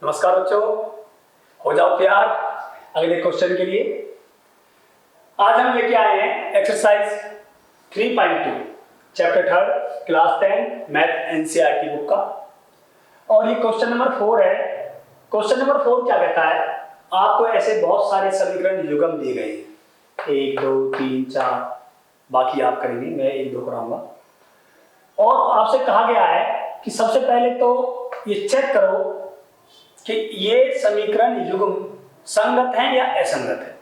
नमस्कार बच्चों, हो जाओ तैयार अगले क्वेश्चन के लिए। आज हम लेके आए हैं exercise 3.2 chapter 3 class 10 math NCERT book का, और ये क्वेश्चन नंबर 4 है। क्वेश्चन नंबर 4 क्या कहता है, आपको ऐसे बहुत सारे समीकरण युग्म दिए गए हैं, 1 2 3 4, बाकी आप करेंगे, मैं 1 2 कराऊंगा। और आपसे कहा गया है कि सबसे पहले तो ये चेक करो कि ये समीकरण युग्म संगत हैं या असंगत है।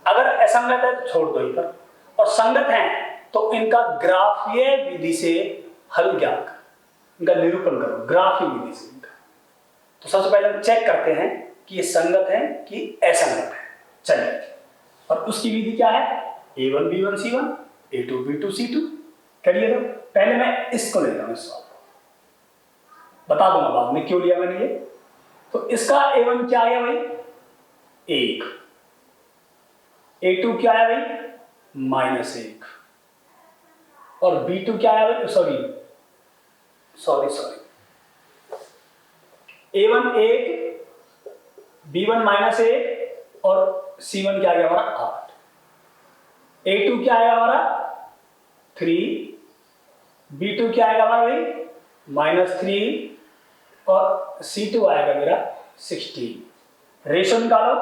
अगर असंगत है तो छोड़ दो इधर, और संगत हैं तो इनका ग्राफीय विधि से हल ज्ञात करो, इनका निरूपण करो ग्राफीय विधि से इनका। तो सबसे पहले हम चेक करते हैं कि ये संगत है कि असंगत है। चलिए, और उसकी विधि क्या है, a1 b1 c1 a2 b2 c2। करिए, तो पहले मैं इसको लेता हूं, इस सवाल को बता दूंगा बाद में क्यों लिया मैंने ये। तो इसका a1 क्या आया भाई, 1, a2 क्या आया भाई -1, और b2 क्या आया भाई, सॉरी a1 1, b1 -1 और c1 क्या आ गया हमारा 8, a2 क्या आएगा हमारा 3, b2 क्या आएगा हमारा भाई -3 और c2 आएगा मेरा 16। रेशो निकालो,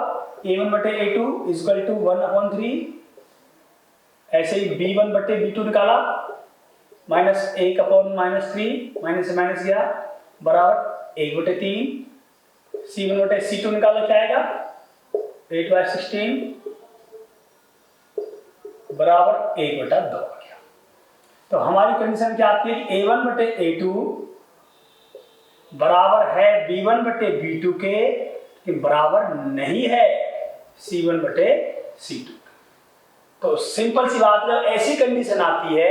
a1 बटे a2 इक्वल टू 1/3। ऐसे ही b1 बटे b2 निकाला, -1/-3, माइनस से माइनस गया, बराबर 1/3। c1 बटे c2 निकाला, क्या आएगा 8/16 बराबर 1/2 आ गया। तो हमारी कंडीशन क्या आती है कि a1 बटे a2 बराबर है b1 बटे b2 के, कि बराबर नहीं है c1 बटे c2। तो सिंपल सी बात, जब ऐसी कंडीशन आती है,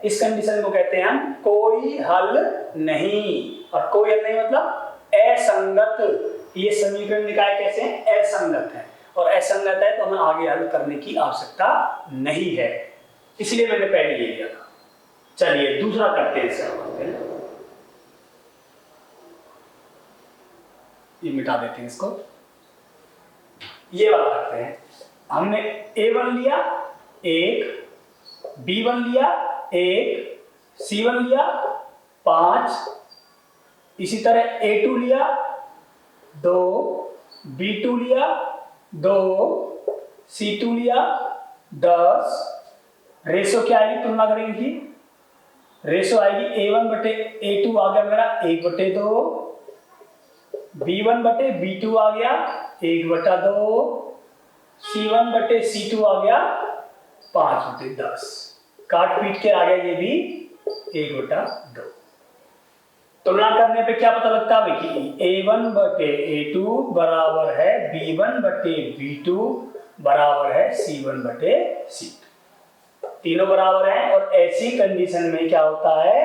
इस कंडीशन को कहते हैं हम कोई हल नहीं। और कोई हल नहीं मतलब असंगत। ये समीकरण निकाय कैसे हैं, असंगत है, और असंगत है तो हमें आगे हल करने की आवश्यकता नहीं है, इसलिए मैंने पहले ये लिया था। चलिए दूसरा करते हैं, ये मिटा देते हैं इसको, ये वाला करते हैं। हमने a1 लिया 1, b1 लिया 1, c1 लिया 5, इसी तरह a2 लिया 2, b2 लिया 2, c2 लिया 10। रेशो क्या आएगी, तुलना करेंगे, रेशो आएगी a1 बटे a2 आ गया मेरा 1/2, b1 बटे b2 आ गया 1/2, c1 बटे c2 आ गया 5/10। काट पीट के आ गया ये भी 1/2। तुलना करने पे क्या पता लगता है कि a1 बटे a2 बराबर है b1 बटे b2 बराबर है c1 बटे c2। तीनों बराबर हैं, और ऐसी कंडीशन में क्या होता है,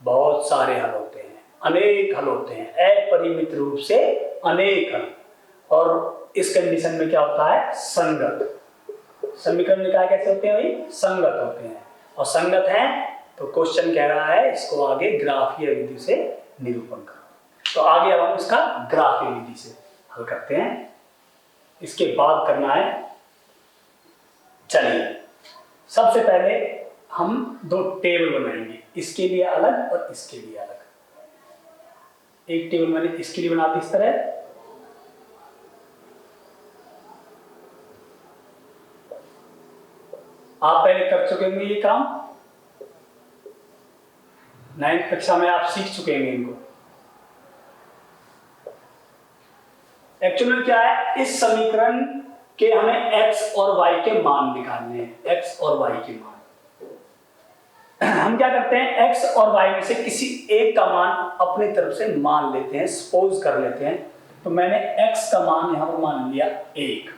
बहुत सारे हल होते हैं, अनेक हल होते हैं, अपरिमित रूप से अनेक हल। और इस कंडीशन में क्या होता है, संगत। समीकरण निकाय कैसे होते हैं भाई, संगत होते हैं, और संगत हैं तो क्वेश्चन कह रहा है इसको आगे ग्राफीय विधि से निरूपण करो। तो आगे अब हम इसका ग्राफीय विधि से हल करते हैं, इसके बाद करना है। चलिए, सबसे पहले हम 2 टेबल बनाएंगे, इसके लिए अलग और इसके लिए अलग। एक टेबल मैंने इसके लिए बना दी इस तरह, आप पहले कर चुके होंगे ये काम, 9th कक्षा में आप सीख चुके हैं इनको। एक्चुअली में क्या है, इस समीकरण के हमें x और y के मान निकालने हैं, x और y के मान। हम क्या करते हैं, x और y में से किसी एक का मान अपनी तरफ से मान लेते हैं, सपोज कर लेते हैं। तो मैंने x का मान यहां पर मान लिया 1।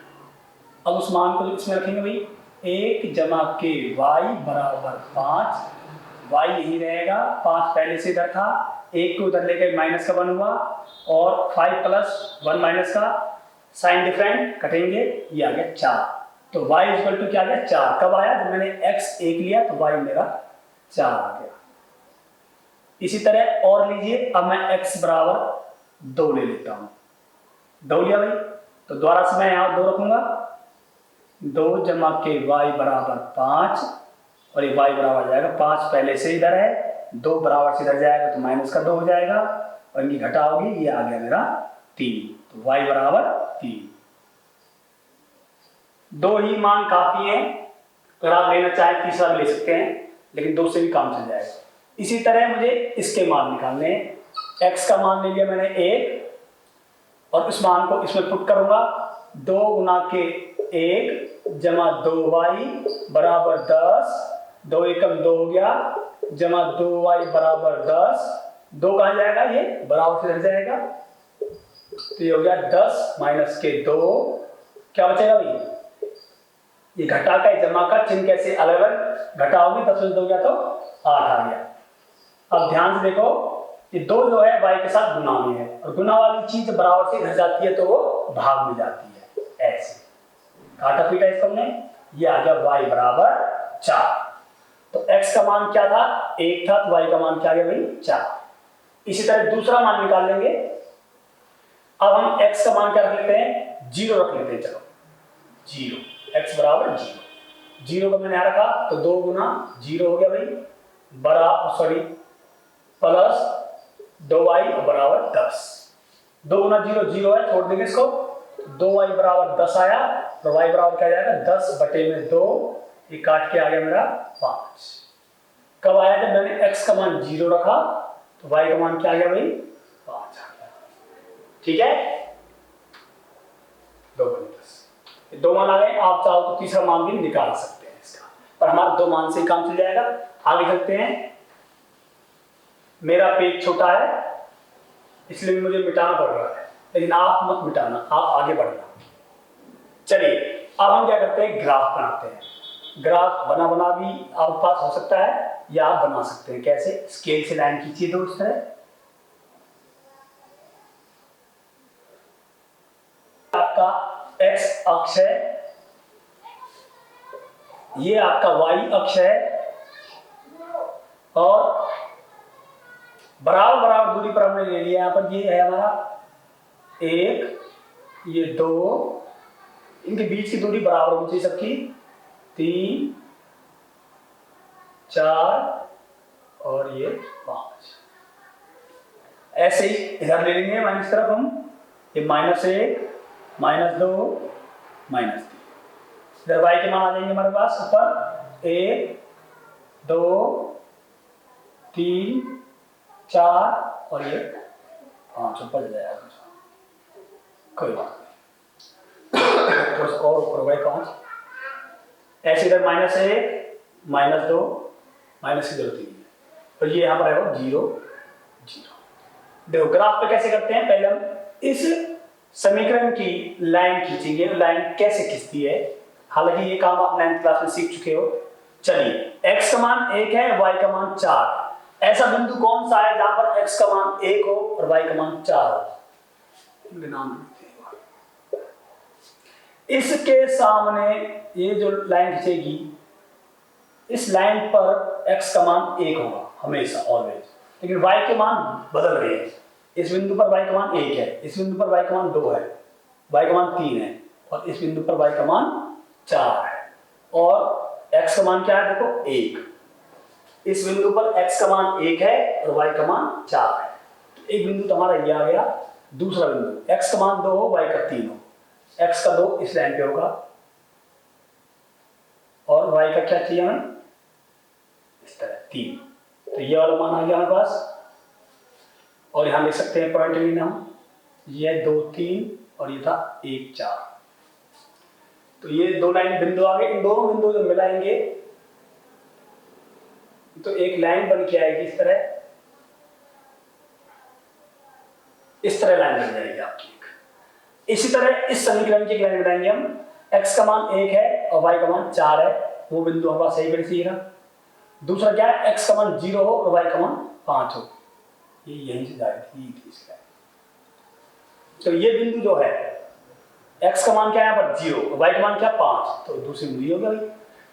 अब उस मान को इसमें रखेंगे भाई, 1 जमा के y बराबर 5, y यही रहेगा, 5 पहले से इधर था, 1 को उधर ले गए माइनस का 1 हुआ, और 5 + 1 माइनस का साइन डिफरेंट कटेंगे, ये आ गया 4। तो y इक्वल टू क्या आ गया 4। कब आया, जब मैंने x 1 लिया तो y मेरा 4 आ गया। इसी तरह और लीजिए, अब मैं x बराबर 2 ले लेता हूं, 2 लिया भाई, तो दोबारा से मैं यहाँ 2 रखूंगा, 2 जमा के y बराबर 5, और ये y बराबर जाएगा 5 पहले से इधर है, 2 बराबर से इधर जाएगा तो माइनस का 2 हो जाएगा, और इनकी घटा होगी, ये आ गया मेरा 3, तो y बराबर 3। 2 ही मान काफी है, तो आप लेना चाहे तीसरा भी ले सकते हैं, लेकिन 2 से भी काम चल जाएगा। इसी तरह मुझे इसके मान निकालने हैं। x का मान ले लिया मैंने 1, और इस मान को इसमें पुट करूंगा, 2 गुना के 1 जमा 2y बराबर 10, 2 एकम 2 हो गया, जमा 2y बराबर 10, 2 कहाँ जाएगा, ये बराबर से रह जाएगा, तो ये हो गया 10 माइनस के 2, क्या बचेगा भाई, ये घटा का जमा का चिन्ह कैसे अलग अलग घटा होगी, 10 में 2 गया तो 8 आ गया। अब ध्यान से देखो, ये 2 जो है y के साथ गुना में है, और गुना वाली चीज बराबर से रह जाती है तो वो भाग में जाती है, ऐसे काटा पीटा इसको हमने, ये आ गया y बराबर 4। तो x का मान क्या था, 1 था, तो y का मान क्या आ गया भाई 4। इसी तरह दूसरा मान निकाल लेंगे। अब हम x का मान क्या रख लेते हैं, 0 रख लेते हैं, चलो 0, x बराबर 0, 0 को मैंने यहाँ रखा तो 2 गुना 0 हो गया भाई, प्लस 2y बराबर 10, 2 गुना 0 0 है, छोड़ देंगे इसको, 2y बराबर 10 आया, तो y बराबर क्या जाएगा 10 बटे में 2, ये काट के आ गया मेरा 5। कब आया, जब मैंने x का मान 0 रखा, तो y का मान क्या आ गया भाई 5 आ गया। ठीक है, 2 बटे 10, 2 मान आ गए। आप चाहो तो तीसरा मान भी निकाल सकते हैं इसका, पर हमारा 2 मान से ही काम चल जाएगा। आगे चलते हैं, मेरा पेज छोटा है इसलिए मुझे मिटाना पड़ रहा है, लेकिन आप मत मिटाना, आप आगे बढ़ना। चलिए अब हम क्या करते हैं, ग्राफ बनाते हैं। ग्राफ बना बना भी आपके पास हो सकता है, या आप बना सकते हैं। कैसे, स्केल से लाइन खींचिए दो इस तरह, आपका x अक्ष है, ये आपका y अक्ष है, और बराबर बराबर दूरी पर हमने ले लिया। यहाँ पर ये है हमारा 1, ये 2, इनके बीच की दूरी बराबर होनी चाहिए सबकी, 3, 4 और ये 5। ऐसे ही इधर ले लेंगे माइनस तरफ हम, ये -1, -2, -3, इधर y के मान आ जाएंगे हमारे पास ऊपर 1, 2, 3, 4 और ये 5 ऊपर जाएगा, कोई बात नहीं, तो और ऊपर गए 5। ऐसे इधर -1, -2, माइनस की जरूरत नहीं है, तो ये यहाँ पर आएगा 0, 0। देखो ग्राफ पे कैसे करते हैं, पहले हम इस समीकरण की लाइन खींचेंगे। लाइन कैसे खींचती है, हालांकि ये काम आप 9th क्लास में सीख चुके हो। चलिए x का मान 1 है, y का मान 4। ऐसा बिंदु कौन सा है जहां पर x का मान 1 हो और y का मान 4 हो, इनके नाम लिखते हैं। इसके सामने ये जो लाइन खींचेगी, इस लाइन पर x का मान 1 होगा हमेशा, ऑलवेज, लेकिन y के मान बदल रहे हैं। इस बिंदु पर y का मान 1 है, इस बिंदु पर y का मान 2 है, y का मान 3 है, और इस बिंदु पर y का मान 4 है, और x का मान क्या है, देखो 1। इस बिंदु पर x का मान 1 है और y का मान 4 है। तो एक बिंदु तो हमारा ये आ गया। दूसरा बिंदु x का मान 2 हो, y का 3 हो, x का 2 इस लाइन पे होगा, और y का क्या चाहिए हमें, इस तरह 3। तो ये वाला मान आ गया हमारे पास, और यहां लिख सकते हैं पॉइंट लेना हम, ये 2, 3 और ये था 1, 4। तो ये 2 लाइन बिंदु आ गए। इन दोनों बिंदु जब मिलाएंगे तो एक लाइन बन के आएगी इस तरह, इस तरह लाइन बन जाएगी आपकी। इसी तरह इस समीकरण की लाइन बनाएंगे हम, x का मान 1 है और y का मान 4 है, वो बिंदु हमारा सही कर सीएगा। दूसरा क्या है, x का मान 0 हो और y का मान 5 हो, ये यहीं से जाएगी इसका। तो ये बिंदु जो है x का मान क्या है यहाँ पर 0, y का मान क्या 5, तो दूसरी बिंदु हो गई।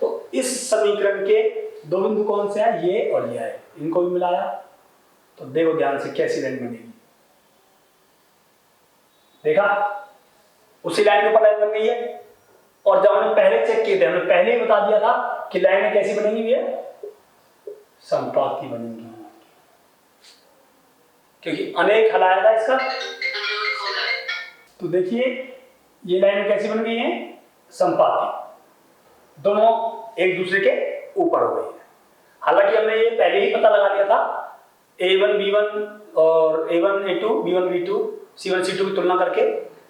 तो इस समीकरण के 2 बिंदु कौन से हैं, ये और ये है, इनको भी मिलाया। तो देखो ध्यान से कैसी लाइन बनेगी, देखा, उसी लाइन के ऊपर लाइन बन गई है। और जब हमने पहले चेक किए थे, हमने पहले ही बता दिया था कि लाइनें कैसी बनेंगी भैया, संपाती बनेंगी, क्योंकि अनेक हल आया था इसका। तो देखिए ये लाइन कैसी बन गई है, संपाती, दोनों एक दूसरे के ऊपर हो गई है। हालांकि हमने ये पहले ही पता लगा लिया था, A1 B1 और A1 A2 B1 B2 C1 C2 की तुलना करके,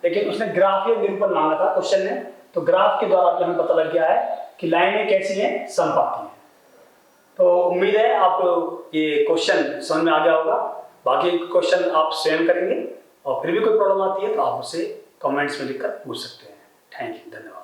लेकिन उसने ग्राफ या निरूपण मांगा था क्वेश्चन ने, तो ग्राफ के द्वारा भी हमें पता लग गया है कि लाइनें कैसी हैं, समपाती हैं। तो उम्मीद है आपको ये क्वेश्चन समझ में आ गया होगा। बाकी क्वेश्चन आप स्वयं करेंगे और फिर भी कोई प्रॉब्लम आती है तो आप उसे कमेंट्स में लिखकर पूछ सकते हैं। थैंक यू, धन्यवाद।